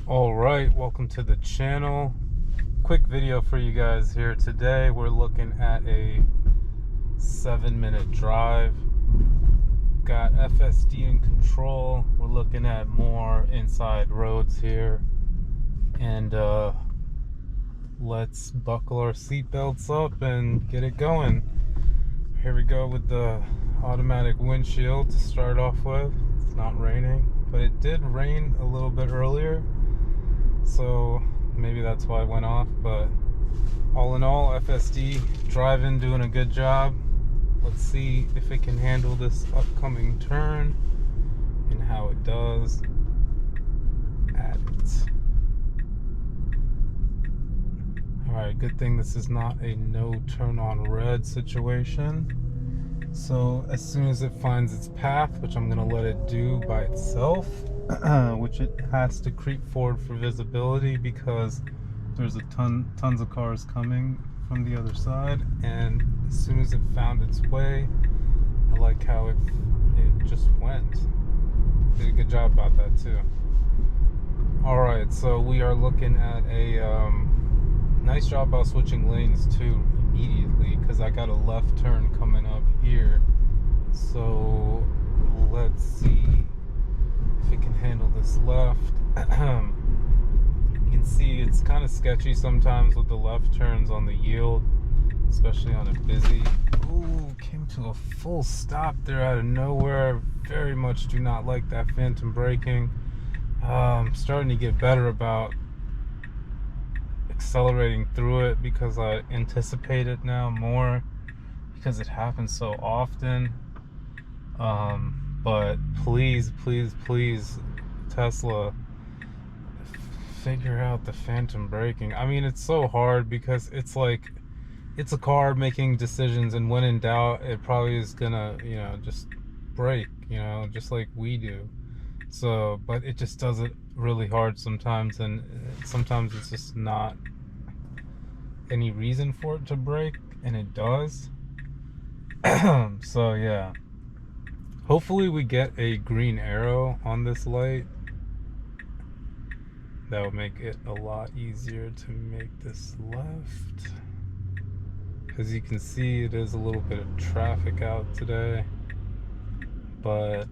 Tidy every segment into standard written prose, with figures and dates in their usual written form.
Alright, welcome to the channel. Quick video for you guys here today. We're looking at a 7-minute drive. Got FSD in control. We're looking at more inside roads here. And let's buckle our seatbelts up and get it going. Here we go with the automatic windshield to start off with. It's not raining, but it did rain a little bit earlier, so maybe that's why it went off. But all in all, FSD driving, doing a good job. Let's see if it can handle this upcoming turn and how it does at it. Alright, good thing this is not a no turn on red situation. So as soon as it finds its path, which I'm going to let it do by itself, which it has to creep forward for visibility because there's tons of cars coming from the other side, and as soon as it found its way, I like how it just went. Did a good job about that too. Alright, so we are looking at a nice job about switching lanes too immediately, because I got a left turn coming up here. So let's see if it can handle this left. You can see it's kind of sketchy sometimes with the left turns on the yield, especially on a busy. Ooh, came to a full stop there out of nowhere. Very much do not like that phantom braking. I'm starting to get better about accelerating through it because I anticipate it now more, because it happens so often. But please, Tesla, figure out the phantom braking. I mean, it's so hard because it's like, it's a car making decisions, and when in doubt, it probably is gonna, just brake, just like we do. So, but it just does it really hard sometimes, and sometimes it's just not any reason for it to brake, and it does. So yeah, hopefully we get a green arrow on this light. That would make it a lot easier to make this left. As you can see, it is a little bit of traffic out today, but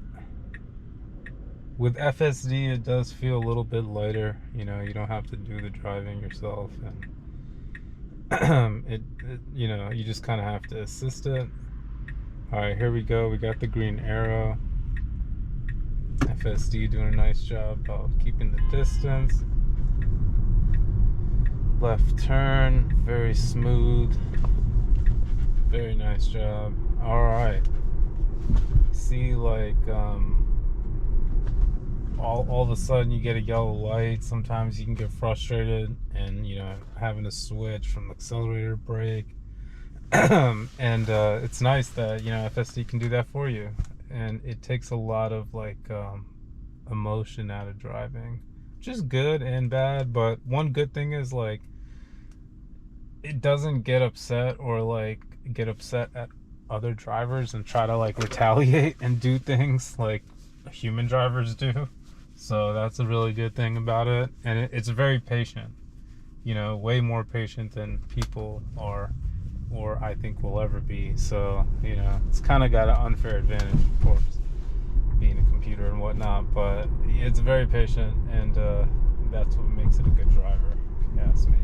with FSD it does feel a little bit lighter. You don't have to do the driving yourself, and you just kind of have to assist it. Alright, here we go. We got the green arrow. FSD doing a nice job of keeping the distance. Left turn, very smooth. Very nice job. Alright. See, like, all of a sudden you get a yellow light. Sometimes you can get frustrated and, having to switch from accelerator to brake. And it's nice that, FSD can do that for you. And it takes a lot of, like, emotion out of driving, which is good and bad. But one good thing is, like, it doesn't get upset or like get upset at other drivers and try to like retaliate and do things like human drivers do. So that's a really good thing about it. And it's very patient, way more patient than people are, or I think will ever be. So, it's kind of got an unfair advantage, of course, being a computer and whatnot, but it's very patient, and that's what makes it a good driver, if you ask me.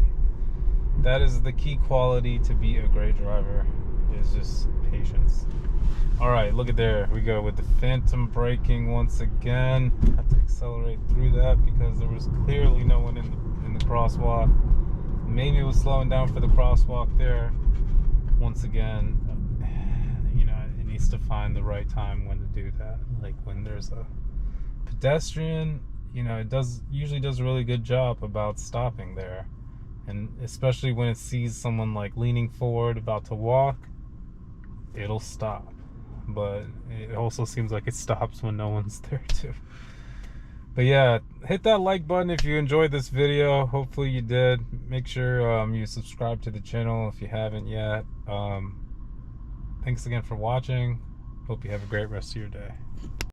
That is the key quality to be a great driver, is just patience. Alright, look at there. We go with the phantom braking once again. Have to accelerate through that because there was clearly no one in the crosswalk. Maybe it was slowing down for the crosswalk there. Once again, it needs to find the right time when to do that. Like when there's a pedestrian, it usually does a really good job about stopping there. And especially when it sees someone like leaning forward about to walk, it'll stop. But it also seems like it stops when no one's there too. But yeah, hit that like button if you enjoyed this video. Hopefully you did. Make sure you subscribe to the channel if you haven't yet. Thanks again for watching. Hope you have a great rest of your day.